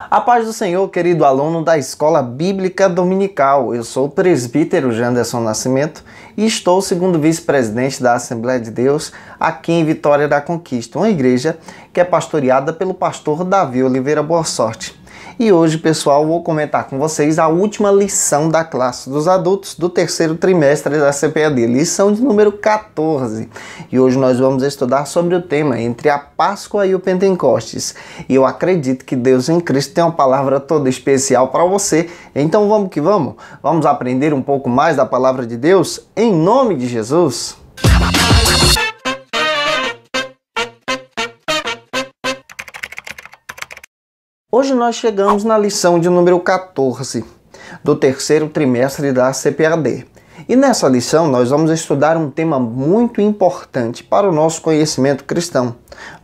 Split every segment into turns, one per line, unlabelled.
A paz do Senhor, querido aluno da Escola Bíblica Dominical. Eu sou o presbítero Janderson Nascimento e estou segundo vice-presidente da Assembleia de Deus aqui em Vitória da Conquista, uma igreja que é pastoreada pelo pastor Davi Oliveira Boa Sorte. E hoje, pessoal, vou comentar com vocês a última lição da classe dos adultos do terceiro trimestre da CPAD, lição de número 14. E hoje nós vamos estudar sobre o tema entre a Páscoa e o Pentecostes. E eu acredito que Deus em Cristo tem uma palavra toda especial para você. Então vamos que vamos? Vamos aprender um pouco mais da palavra de Deus em nome de Jesus? Hoje nós chegamos na lição de número 14 do terceiro trimestre da CPAD. E nessa lição nós vamos estudar um tema muito importante para o nosso conhecimento cristão.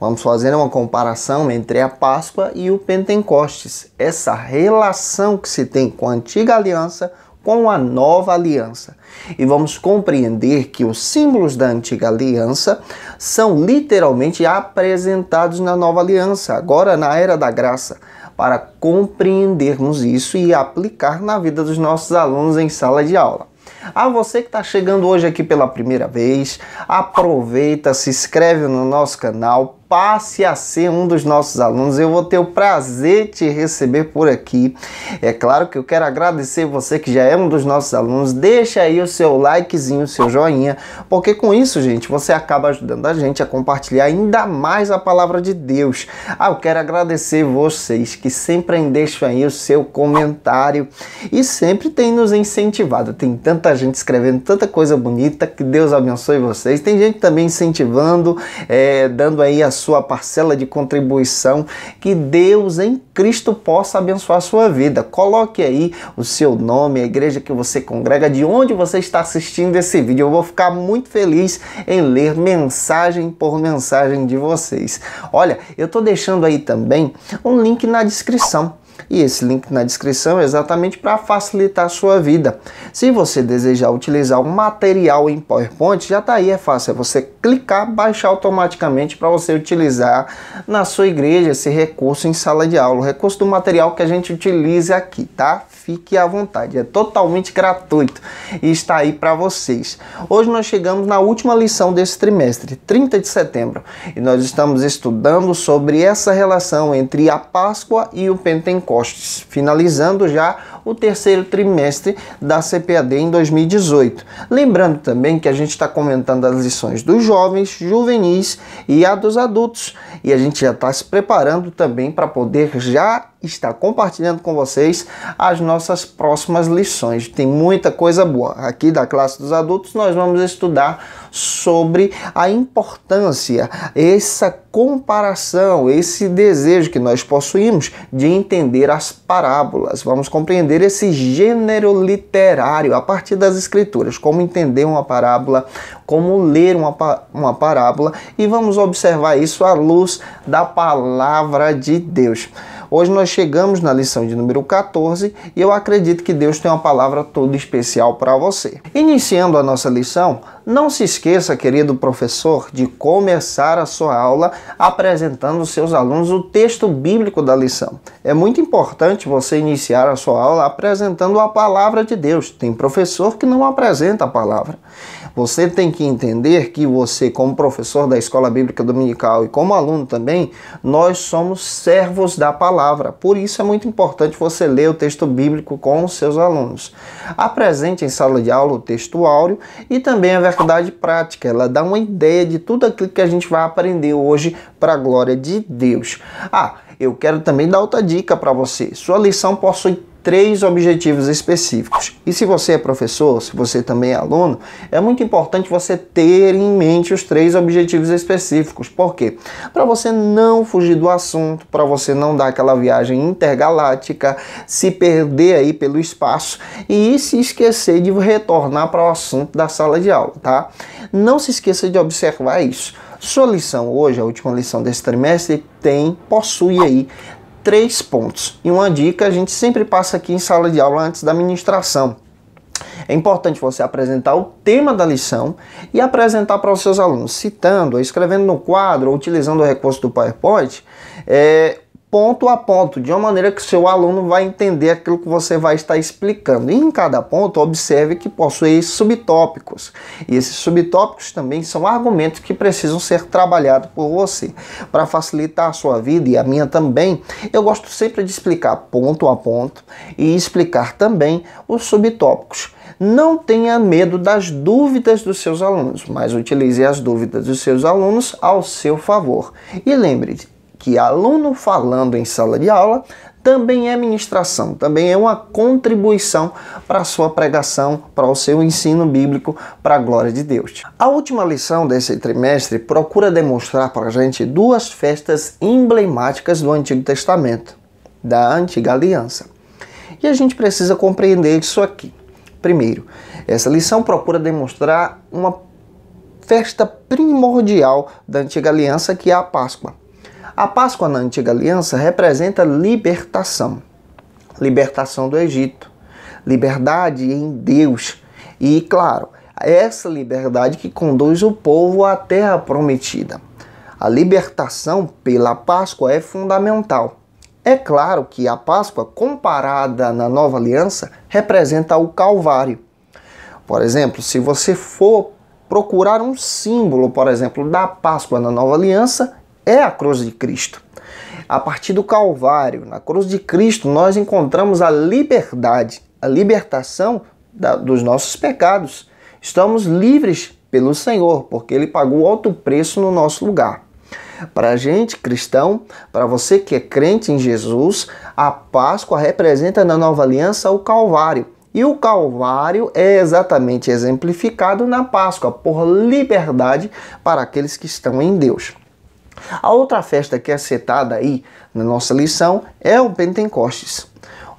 Vamos fazer uma comparação entre a Páscoa e o Pentecostes, essa relação que se tem com a antiga aliança com a nova aliança. E vamos compreender que os símbolos da antiga aliança são literalmente apresentados na nova aliança, agora na era da graça, para compreendermos isso e aplicar na vida dos nossos alunos em sala de aula. A você que está chegando hoje aqui pela primeira vez, aproveita, se inscreve no nosso canal, passe a ser um dos nossos alunos. Eu vou ter o prazer de te receber por aqui. É claro que eu quero agradecer você que já é um dos nossos alunos. Deixa aí o seu likezinho, o seu joinha, porque com isso, gente, você acaba ajudando a gente a compartilhar ainda mais a palavra de Deus. Eu quero agradecer vocês que sempre deixam aí o seu comentário e sempre tem nos incentivado. Tem tanta gente escrevendo tanta coisa bonita, que Deus abençoe vocês. Tem gente também incentivando, dando aí a sua parcela de contribuição, que Deus em Cristo possa abençoar a sua vida. Coloque aí o seu nome, a igreja que você congrega, de onde você está assistindo esse vídeo. Eu vou ficar muito feliz em ler mensagem por mensagem de vocês. Olha, eu estou deixando aí também um link na descrição. E esse link na descrição é exatamente para facilitar a sua vida. Se você desejar utilizar um material em PowerPoint, já está aí, é fácil. É você clicar, baixar automaticamente para você utilizar na sua igreja esse recurso em sala de aula. O recurso do material que a gente utiliza aqui, tá? Fique à vontade, é totalmente gratuito e está aí para vocês. Hoje nós chegamos na última lição desse trimestre, 30 de setembro, e nós estamos estudando sobre essa relação entre a Páscoa e o Pentecostes, finalizando já o terceiro trimestre da CPAD em 2018. Lembrando também que a gente está comentando as lições dos jovens, juvenis e a dos adultos, e a gente já está se preparando também para poder já estar compartilhando com vocês as nossas próximas lições. Tem muita coisa boa. Aqui da classe dos adultos nós vamos estudar sobre a importância, essa comparação, esse desejo que nós possuímos de entender as parábolas. Vamos compreender esse gênero literário a partir das escrituras, como entender uma parábola, como ler uma parábola, e vamos observar isso à luz da palavra de Deus. Hoje nós chegamos na lição de número 14 e eu acredito que Deus tem uma palavra toda especial para você. Iniciando a nossa lição, não se esqueça, querido professor, de começar a sua aula apresentando aos seus alunos o texto bíblico da lição. É muito importante você iniciar a sua aula apresentando a palavra de Deus. Tem professor que não apresenta a palavra. Você tem que entender que você, como professor da Escola Bíblica Dominical e como aluno também, nós somos servos da palavra. Por isso é muito importante você ler o texto bíblico com os seus alunos. Apresente em sala de aula o texto áureo e também a verdade prática. Ela dá uma ideia de tudo aquilo que a gente vai aprender hoje para a glória de Deus. Eu quero também dar outra dica para você. Sua lição possui 3 objetivos específicos. E se você é professor, se você também é aluno, é muito importante você ter em mente os 3 objetivos específicos. Por quê? Para você não fugir do assunto, para você não dar aquela viagem intergaláctica, se perder aí pelo espaço e se esquecer de retornar para o assunto da sala de aula, tá? Não se esqueça de observar isso. Sua lição hoje, a última lição desse trimestre, possui aí 3 pontos. E uma dica a gente sempre passa aqui em sala de aula antes da ministração. É importante você apresentar o tema da lição e apresentar para os seus alunos, citando, escrevendo no quadro ou utilizando o recurso do PowerPoint, ponto a ponto, de uma maneira que o seu aluno vai entender aquilo que você vai estar explicando. E em cada ponto, observe que possui subtópicos. E esses subtópicos também são argumentos que precisam ser trabalhados por você. Para facilitar a sua vida e a minha também, eu gosto sempre de explicar ponto a ponto e explicar também os subtópicos. Não tenha medo das dúvidas dos seus alunos, mas utilize as dúvidas dos seus alunos ao seu favor. E lembre-se que aluno falando em sala de aula também é ministração, também é uma contribuição para a sua pregação, para o seu ensino bíblico, para a glória de Deus. A última lição desse trimestre procura demonstrar para a gente duas festas emblemáticas do Antigo Testamento, da Antiga Aliança. E a gente precisa compreender isso aqui. Primeiro, essa lição procura demonstrar uma festa primordial da Antiga Aliança, que é a Páscoa. A Páscoa na Antiga Aliança representa libertação. Libertação do Egito. Liberdade em Deus. E, claro, essa liberdade que conduz o povo à terra prometida. A libertação pela Páscoa é fundamental. É claro que a Páscoa, comparada na Nova Aliança, representa o Calvário. Por exemplo, se você for procurar um símbolo, por exemplo, da Páscoa na Nova Aliança, é a cruz de Cristo. A partir do Calvário, na cruz de Cristo, nós encontramos a liberdade, a libertação dos nossos pecados. Estamos livres pelo Senhor, porque Ele pagou alto preço no nosso lugar. Para a gente cristão, para você que é crente em Jesus, a Páscoa representa na Nova Aliança o Calvário. E o Calvário é exatamente exemplificado na Páscoa, por liberdade para aqueles que estão em Deus. A outra festa que é citada aí na nossa lição é o Pentecostes.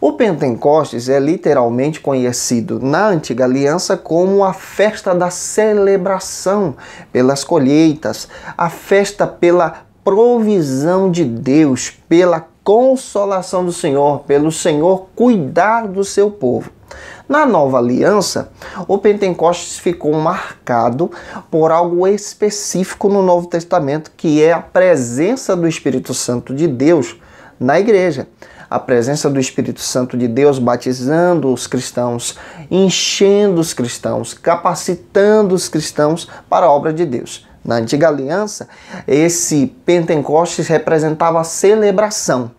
O Pentecostes é literalmente conhecido na Antiga Aliança como a festa da celebração pelas colheitas, a festa pela provisão de Deus, pela consolação do Senhor, pelo Senhor cuidar do seu povo. Na Nova Aliança, o Pentecostes ficou marcado por algo específico no Novo Testamento, que é a presença do Espírito Santo de Deus na igreja. A presença do Espírito Santo de Deus batizando os cristãos, enchendo os cristãos, capacitando os cristãos para a obra de Deus. Na Antiga Aliança, esse Pentecostes representava a celebração.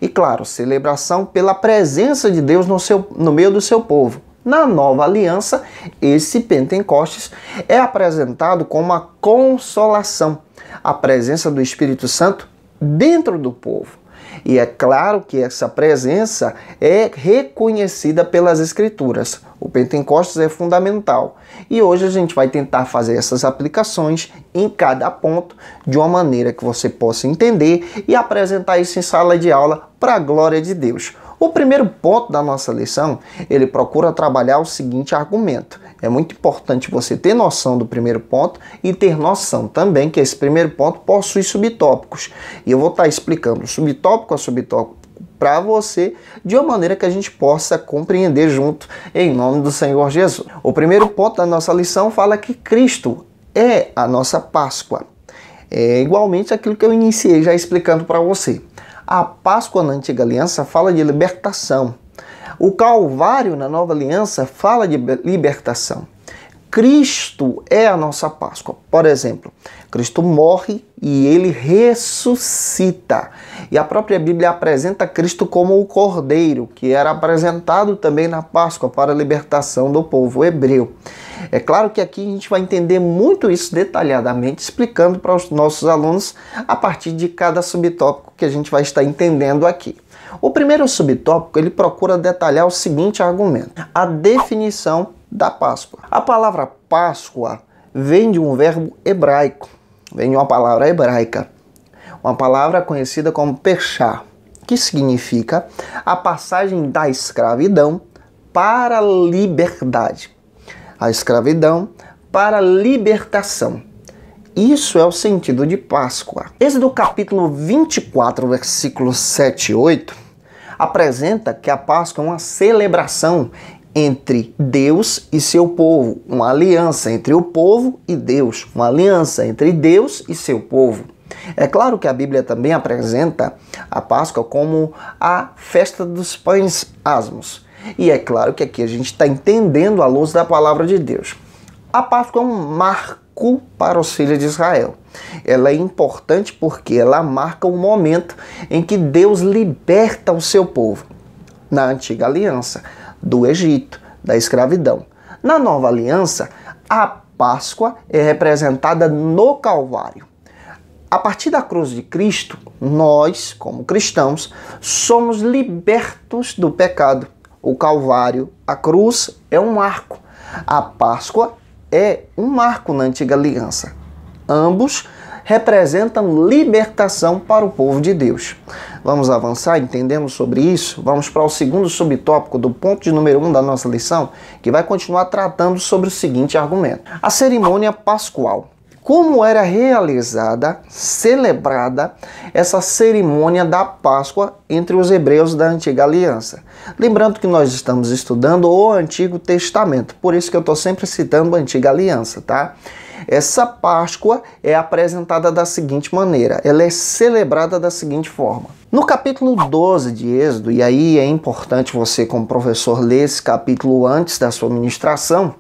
E claro, celebração pela presença de Deus no meio do seu povo. Na Nova Aliança, esse Pentecostes é apresentado como uma consolação, a presença do Espírito Santo dentro do povo. E é claro que essa presença é reconhecida pelas Escrituras. O Pentecostes é fundamental. E hoje a gente vai tentar fazer essas aplicações em cada ponto de uma maneira que você possa entender e apresentar isso em sala de aula para a glória de Deus. O primeiro ponto da nossa lição, ele procura trabalhar o seguinte argumento. É muito importante você ter noção do primeiro ponto e ter noção também que esse primeiro ponto possui subtópicos. E eu vou estar explicando subtópico a subtópico para você de uma maneira que a gente possa compreender junto em nome do Senhor Jesus. O primeiro ponto da nossa lição fala que Cristo é a nossa Páscoa. É igualmente aquilo que eu iniciei já explicando para você. A Páscoa na Antiga Aliança fala de libertação. O Calvário na Nova Aliança fala de libertação. Cristo é a nossa Páscoa. Por exemplo, Cristo morre e ele ressuscita. E a própria Bíblia apresenta Cristo como o Cordeiro, que era apresentado também na Páscoa para a libertação do povo hebreu. É claro que aqui a gente vai entender muito isso detalhadamente, explicando para os nossos alunos a partir de cada subtópico que a gente vai estar entendendo aqui. O primeiro subtópico, ele procura detalhar o seguinte argumento: a definição da Páscoa. A palavra Páscoa vem de um verbo hebraico, vem de uma palavra hebraica, uma palavra conhecida como pechá, que significa a passagem da escravidão para a liberdade. A escravidão para a libertação. Isso é o sentido de Páscoa. Êxodo capítulo 24, versículos 7 e 8, apresenta que a Páscoa é uma celebração entre Deus e seu povo, uma aliança entre o povo e Deus, uma aliança entre Deus e seu povo. É claro que a Bíblia também apresenta a Páscoa como a festa dos pães asmos. E é claro que aqui a gente está entendendo à luz da palavra de Deus. A Páscoa é um marco para os filhos de Israel. Ela é importante porque ela marca o momento em que Deus liberta o seu povo, na antiga aliança, do Egito, da escravidão. Na nova aliança, a Páscoa é representada no Calvário. A partir da cruz de Cristo, nós, como cristãos, somos libertos do pecado. O Calvário, a cruz, é um marco. A Páscoa é um marco na antiga aliança. Ambos representam libertação para o povo de Deus. Vamos avançar entendendo sobre isso? Vamos para o segundo subtópico do ponto de número 1 da nossa lição, que vai continuar tratando sobre o seguinte argumento. A cerimônia pascual. Como era realizada, celebrada essa cerimônia da Páscoa entre os hebreus da Antiga Aliança? Lembrando que nós estamos estudando o Antigo Testamento, por isso que eu estou sempre citando a Antiga Aliança, tá? Essa Páscoa é apresentada da seguinte maneira, ela é celebrada da seguinte forma. No capítulo 12 de Êxodo, e aí é importante você como professor ler esse capítulo antes da sua ministração,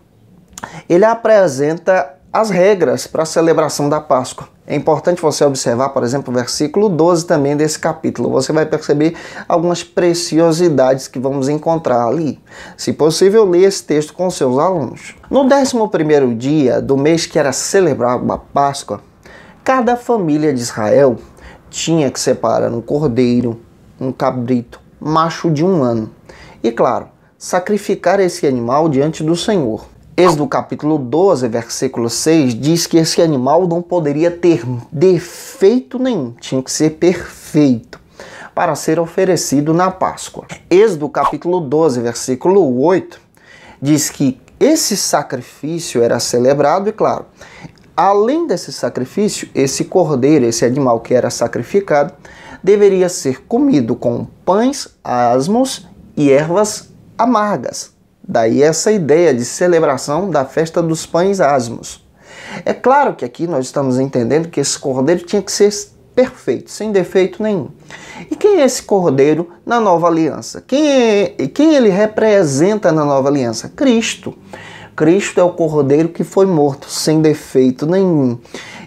ele apresenta as regras para a celebração da Páscoa. É importante você observar, por exemplo, o versículo 12 também desse capítulo. Você vai perceber algumas preciosidades que vamos encontrar ali. Se possível, leia esse texto com seus alunos. No 11º dia do mês que era celebrado a Páscoa, cada família de Israel tinha que separar um cordeiro, um cabrito, macho de 1 ano. E claro, sacrificar esse animal diante do Senhor. Êxodo capítulo 12, versículo 6, diz que esse animal não poderia ter defeito nenhum, tinha que ser perfeito para ser oferecido na Páscoa. Êxodo capítulo 12, versículo 8, diz que esse sacrifício era celebrado e, claro, além desse sacrifício, esse cordeiro, esse animal que era sacrificado, deveria ser comido com pães asmos e ervas amargas. Daí essa ideia de celebração da festa dos pães asmos. É claro que aqui nós estamos entendendo que esse cordeiro tinha que ser perfeito, sem defeito nenhum. E quem é esse cordeiro na nova aliança? Quem ele representa na nova aliança? Cristo. Cristo é o cordeiro que foi morto, sem defeito nenhum.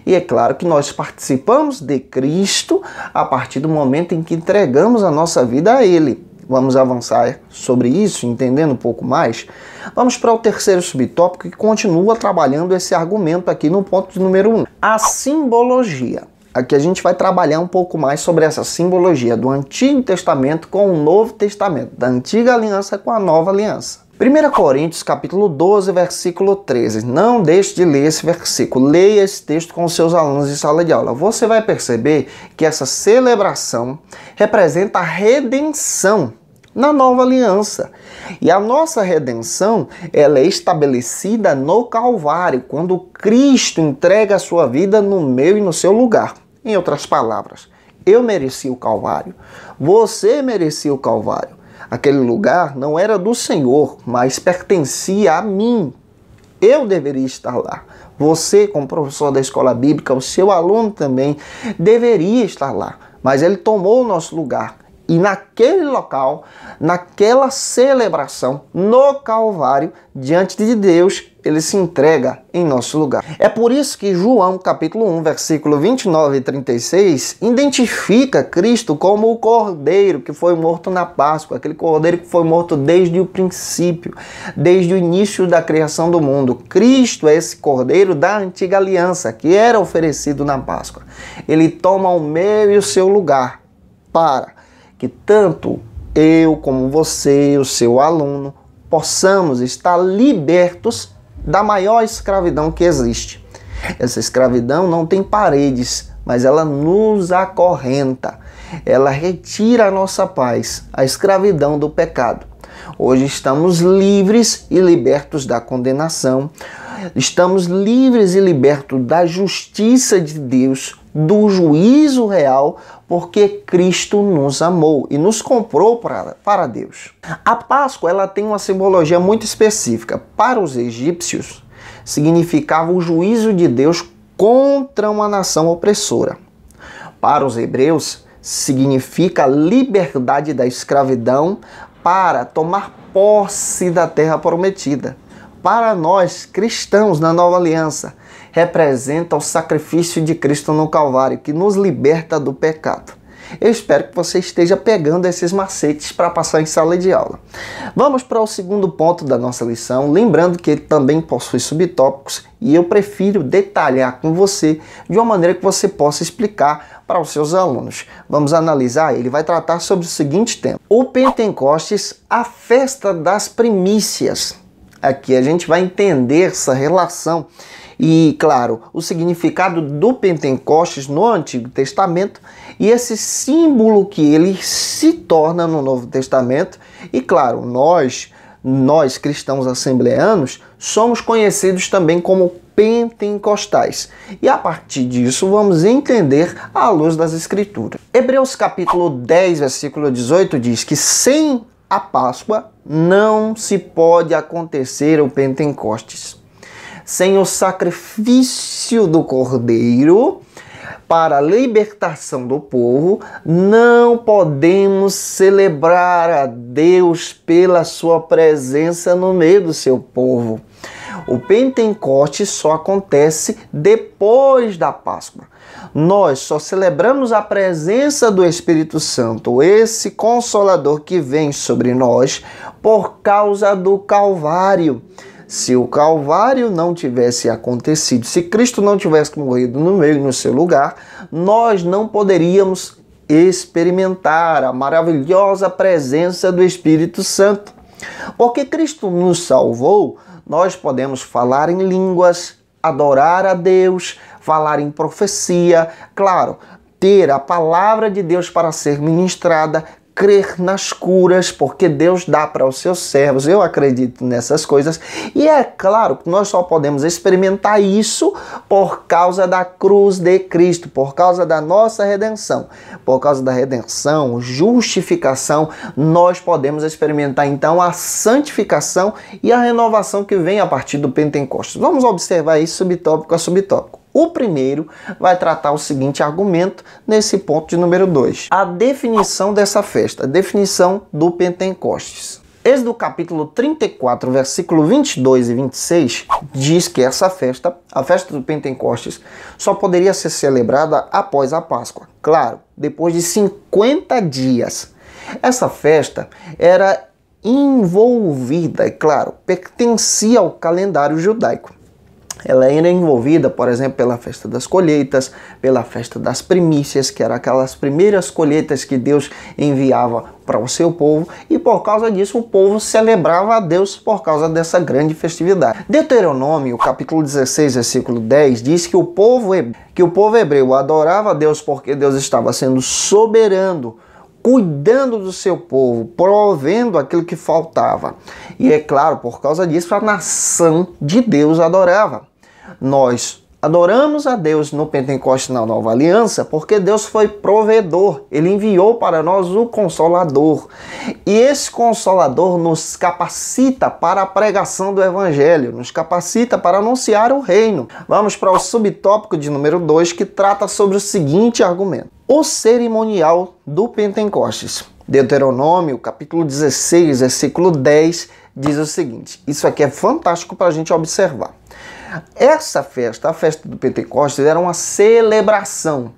E é claro que nós participamos de Cristo a partir do momento em que entregamos a nossa vida a Ele. Vamos avançar sobre isso, entendendo um pouco mais. Vamos para o terceiro subtópico que continua trabalhando esse argumento aqui no ponto de número 1. A simbologia. Aqui a gente vai trabalhar um pouco mais sobre essa simbologia do Antigo Testamento com o Novo Testamento, da Antiga Aliança com a Nova Aliança. 1 Coríntios capítulo 12, versículo 13. Não deixe de ler esse versículo. Leia esse texto com seus alunos em sala de aula. Você vai perceber que essa celebração representa a redenção na nova aliança. E a nossa redenção, ela é estabelecida no Calvário, quando Cristo entrega a sua vida no meu e no seu lugar. Em outras palavras, eu mereci o Calvário, você merecia o Calvário. Aquele lugar não era do Senhor, mas pertencia a mim. Eu deveria estar lá. Você, como professor da escola bíblica, o seu aluno também deveria estar lá. Mas ele tomou o nosso lugar. E naquele local, naquela celebração, no Calvário, diante de Deus, ele se entrega em nosso lugar. É por isso que João, capítulo 1, versículo 29 e 36, identifica Cristo como o cordeiro que foi morto na Páscoa, aquele cordeiro que foi morto desde o princípio, desde o início da criação do mundo. Cristo é esse cordeiro da antiga aliança, que era oferecido na Páscoa. Ele toma o meu e o seu lugar para que tanto eu como você, o seu aluno, possamos estar libertos da maior escravidão que existe. Essa escravidão não tem paredes, mas ela nos acorrenta. Ela retira a nossa paz, a escravidão do pecado. Hoje estamos livres e libertos da condenação. Estamos livres e libertos da justiça de Deus, do juízo real, porque Cristo nos amou e nos comprou para Deus. A Páscoa ela tem uma simbologia muito específica. Para os egípcios, significava o juízo de Deus contra uma nação opressora. Para os hebreus, significa liberdade da escravidão para tomar posse da terra prometida. Para nós, cristãos na Nova Aliança, representa o sacrifício de Cristo no Calvário, que nos liberta do pecado. Eu espero que você esteja pegando esses macetes para passar em sala de aula. Vamos para o segundo ponto da nossa lição, lembrando que ele também possui subtópicos e eu prefiro detalhar com você de uma maneira que você possa explicar para os seus alunos. Vamos analisar, ele vai tratar sobre o seguinte tema: o Pentecostes, a festa das primícias. Aqui a gente vai entender essa relação e, claro, o significado do Pentecostes no Antigo Testamento e esse símbolo que ele se torna no Novo Testamento. E, claro, nós cristãos assembleanos, somos conhecidos também como pentecostais. E a partir disso vamos entender à luz das Escrituras. Hebreus capítulo 10, versículo 18 diz que sem a Páscoa não se pode acontecer o Pentecostes. Sem o sacrifício do Cordeiro para a libertação do povo, não podemos celebrar a Deus pela sua presença no meio do seu povo. O Pentecostes só acontece depois da Páscoa. Nós só celebramos a presença do Espírito Santo, esse Consolador que vem sobre nós, por causa do Calvário. Se o Calvário não tivesse acontecido, se Cristo não tivesse morrido no meio, no seu lugar, nós não poderíamos experimentar a maravilhosa presença do Espírito Santo. Porque Cristo nos salvou, nós podemos falar em línguas, adorar a Deus, falar em profecia, claro, ter a palavra de Deus para ser ministrada, crer nas curas, porque Deus dá para os seus servos. Eu acredito nessas coisas. E é claro que nós só podemos experimentar isso por causa da cruz de Cristo, por causa da nossa redenção. Por causa da redenção, justificação, nós podemos experimentar então a santificação e a renovação que vem a partir do Pentecostes. Vamos observar isso subtópico a subtópico. O primeiro vai tratar o seguinte argumento nesse ponto de número 2. A definição dessa festa, a definição do Pentecostes. Êxodo capítulo 34, versículo 22 e 26, diz que essa festa, a festa do Pentecostes, só poderia ser celebrada após a Páscoa. Claro, depois de 50 dias. Essa festa era envolvida, é claro, pertencia ao calendário judaico. Ela era envolvida, por exemplo, pela festa das colheitas, pela festa das primícias, que eram aquelas primeiras colheitas que Deus enviava para o seu povo, e por causa disso o povo celebrava a Deus por causa dessa grande festividade. Deuteronômio, capítulo 16, versículo 10, diz que o povo hebreu adorava a Deus porque Deus estava sendo soberano, cuidando do seu povo, provendo aquilo que faltava. E é claro, por causa disso, a nação de Deus adorava. Nós adoramos a Deus no Pentecostes na Nova Aliança porque Deus foi provedor. Ele enviou para nós o Consolador. E esse Consolador nos capacita para a pregação do Evangelho, nos capacita para anunciar o reino. Vamos para o subtópico de número 2, que trata sobre o seguinte argumento: o cerimonial do Pentecostes. Deuteronômio, capítulo 16, versículo 10, diz o seguinte. Isso aqui é fantástico para a gente observar. Essa festa, a festa do Pentecostes, era uma celebração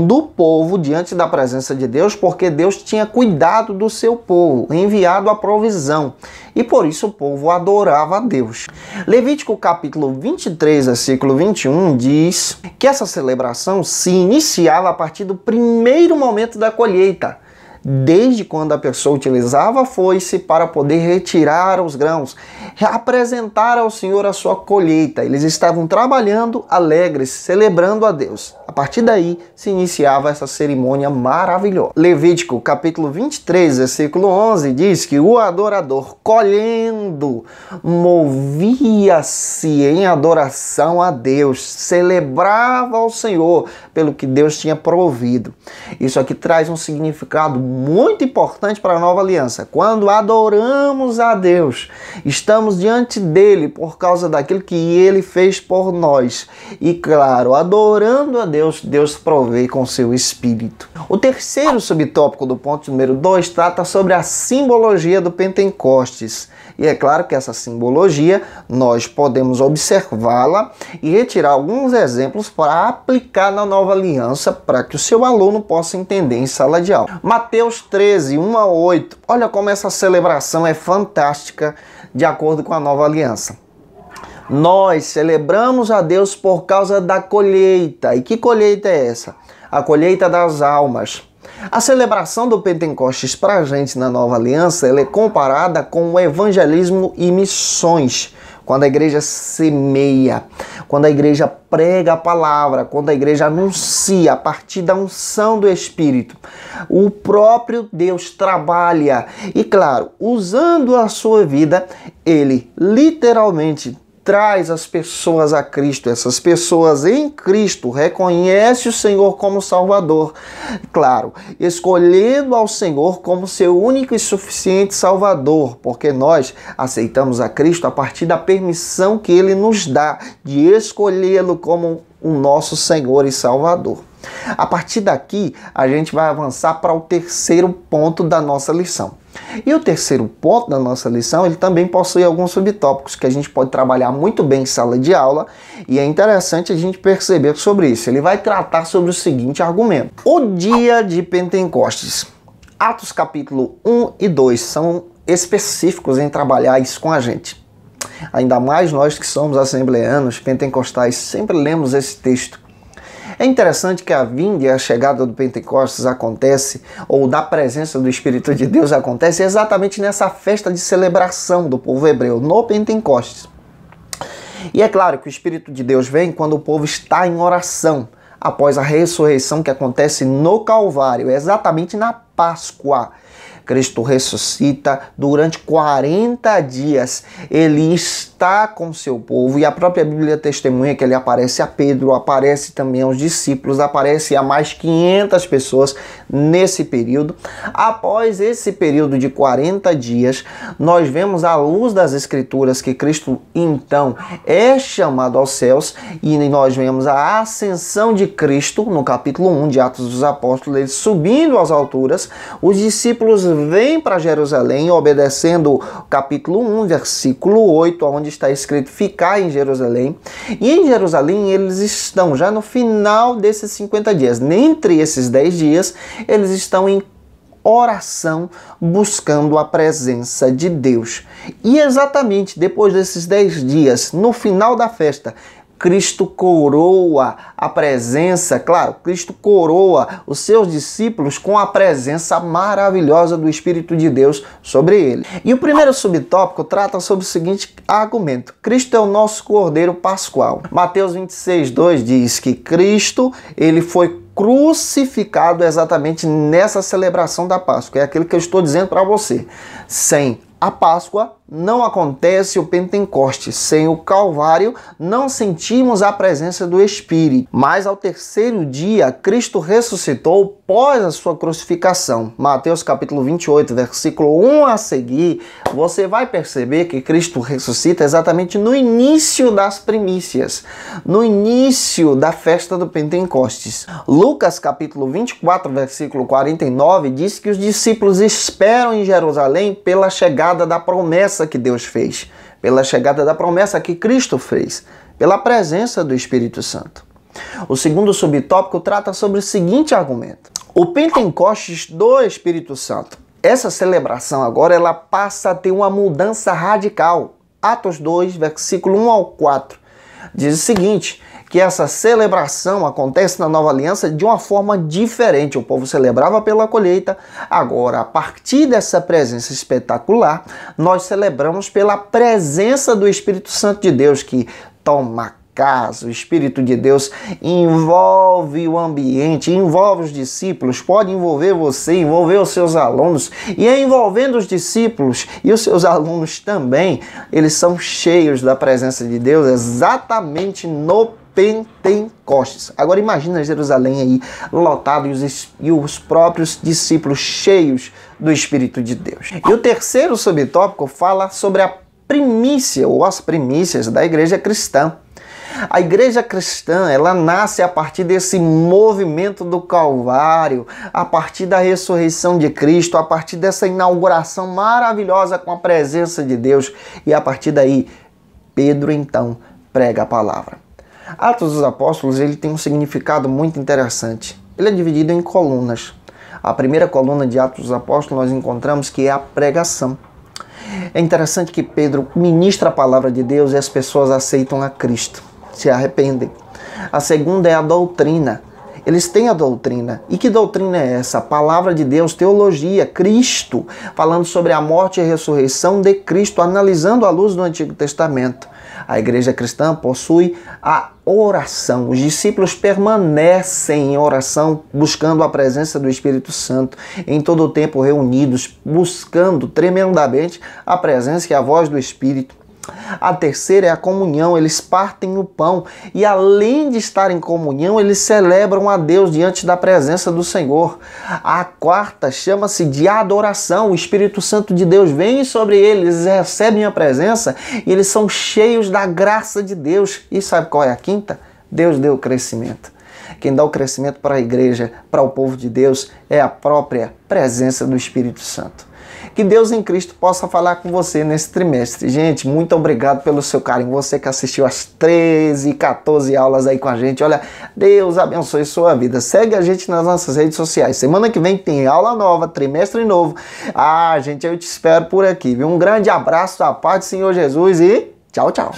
do povo diante da presença de Deus, porque Deus tinha cuidado do seu povo, enviado a provisão, e por isso o povo adorava a Deus. Levítico capítulo 23, versículo 21 diz que essa celebração se iniciava a partir do primeiro momento da colheita, desde quando a pessoa utilizava a foice para poder retirar os grãos, apresentar ao Senhor a sua colheita. Eles estavam trabalhando alegres, celebrando a Deus. A partir daí se iniciava essa cerimônia maravilhosa. Levítico capítulo 23, versículo 11 diz que o adorador, colhendo, movia-se em adoração a Deus, celebrava ao Senhor pelo que Deus tinha provido. Isso aqui traz um significado muito importante para a nova aliança. Quando adoramos a Deus, estamos diante dele por causa daquilo que ele fez por nós. E claro, adorando a Deus, Deus provê com seu Espírito. O terceiro subtópico do ponto número 2 trata sobre a simbologia do Pentecostes. E é claro que essa simbologia nós podemos observá-la e retirar alguns exemplos para aplicar na nova aliança para que o seu aluno possa entender em sala de aula. Mateus 13, 1 a 8. Olha como essa celebração é fantástica de acordo com a nova aliança. Nós celebramos a Deus por causa da colheita. E que colheita é essa? A colheita das almas. A celebração do Pentecostes para a gente na nova aliança ela é comparada com o evangelismo e missões. Quando a igreja semeia, quando a igreja prega a palavra, quando a igreja anuncia a partir da unção do Espírito, o próprio Deus trabalha e, claro, usando a sua vida, ele literalmente traz as pessoas a Cristo. Essas pessoas em Cristo reconhecem o Senhor como Salvador. Claro, escolhendo ao Senhor como seu único e suficiente Salvador, porque nós aceitamos a Cristo a partir da permissão que Ele nos dá de escolhê-lo como o nosso Senhor e Salvador. A partir daqui, a gente vai avançar para o terceiro ponto da nossa lição. E o terceiro ponto da nossa lição, ele também possui alguns subtópicos que a gente pode trabalhar muito bem em sala de aula e é interessante a gente perceber sobre isso. Ele vai tratar sobre o seguinte argumento. O dia de Pentecostes. Atos capítulo 1 e 2 são específicos em trabalhar isso com a gente. Ainda mais nós que somos assembleanos, pentecostais, sempre lemos esse texto. É interessante que a vinda e a chegada do Pentecostes acontece, ou da presença do Espírito de Deus acontece exatamente nessa festa de celebração do povo hebreu, no Pentecostes. E é claro que o Espírito de Deus vem quando o povo está em oração, após a ressurreição que acontece no Calvário, exatamente na Páscoa. Cristo ressuscita durante 40 dias, ele está com seu povo e a própria Bíblia testemunha que ele aparece a Pedro, aparece também aos discípulos, aparece a mais 500 pessoas nesse período. Após esse período de 40 dias, nós vemos à luz das Escrituras que Cristo então é chamado aos céus e nós vemos a ascensão de Cristo no capítulo 1 de Atos dos Apóstolos, ele subindo às alturas, os discípulos vêm para Jerusalém, obedecendo o capítulo 1, versículo 8, onde está escrito ficar em Jerusalém. E em Jerusalém eles estão já no final desses 50 dias. Entre esses 10 dias, eles estão em oração, buscando a presença de Deus. E exatamente depois desses 10 dias, no final da festa, Cristo coroa a presença, claro, Cristo coroa os seus discípulos com a presença maravilhosa do Espírito de Deus sobre ele. E o primeiro subtópico trata sobre o seguinte argumento: Cristo é o nosso Cordeiro Pascual. Mateus 26, 2 diz que Cristo, ele foi crucificado exatamente nessa celebração da Páscoa. É aquilo que eu estou dizendo para você. Sem a Páscoa não acontece o Pentecostes. Sem o Calvário não sentimos a presença do Espírito. Mas ao terceiro dia, Cristo ressuscitou após a sua crucificação. Mateus capítulo 28, versículo 1 a seguir, você vai perceber que Cristo ressuscita exatamente no início das primícias, no início da festa do Pentecostes. Lucas capítulo 24, versículo 49, diz que os discípulos esperam em Jerusalém pela chegada da promessa que Deus fez, pela chegada da promessa que Cristo fez, pela presença do Espírito Santo. O segundo subtópico trata sobre o seguinte argumento: o Pentecostes do Espírito Santo. Essa celebração agora ela passa a ter uma mudança radical. Atos 2, versículo 1 ao 4, diz o seguinte, que essa celebração acontece na Nova Aliança de uma forma diferente. O povo celebrava pela colheita, agora, a partir dessa presença espetacular, nós celebramos pela presença do Espírito Santo de Deus, que toma casa. O Espírito de Deus envolve o ambiente, envolve os discípulos, pode envolver você, envolver os seus alunos, e envolvendo os discípulos e os seus alunos também, eles são cheios da presença de Deus exatamente no Pentecostes. Agora imagina Jerusalém aí lotado e os próprios discípulos cheios do Espírito de Deus. E o terceiro subtópico fala sobre a primícia ou as primícias da igreja cristã. A igreja cristã, ela nasce a partir desse movimento do Calvário, a partir da ressurreição de Cristo, a partir dessa inauguração maravilhosa com a presença de Deus. E a partir daí, Pedro então prega a palavra. Atos dos Apóstolos, ele tem um significado muito interessante. Ele é dividido em colunas. A primeira coluna de Atos dos Apóstolos nós encontramos que é a pregação. É interessante que Pedro ministra a palavra de Deus e as pessoas aceitam a Cristo, se arrependem. A segunda é a doutrina. Eles têm a doutrina. E que doutrina é essa? A palavra de Deus, teologia, Cristo, falando sobre a morte e a ressurreição de Cristo, analisando à luz do Antigo Testamento. A igreja cristã possui a oração. Os discípulos permanecem em oração, buscando a presença do Espírito Santo, em todo o tempo reunidos, buscando tremendamente a presença e a voz do Espírito. A terceira é a comunhão. Eles partem o pão e, além de estar em comunhão, eles celebram a Deus diante da presença do Senhor. A quarta chama-se de adoração. O Espírito Santo de Deus vem sobre eles, recebem a presença e eles são cheios da graça de Deus. E sabe qual é a quinta? Deus deu o crescimento. Quem dá o crescimento para a igreja, para o povo de Deus, é a própria presença do Espírito Santo. Que Deus em Cristo possa falar com você nesse trimestre. Gente, muito obrigado pelo seu carinho. Você que assistiu as 13, 14 aulas aí com a gente. Olha, Deus abençoe sua vida. Segue a gente nas nossas redes sociais. Semana que vem tem aula nova, trimestre novo. Ah, gente, eu te espero por aqui, viu? Um grande abraço, a paz do Senhor Jesus e tchau, tchau.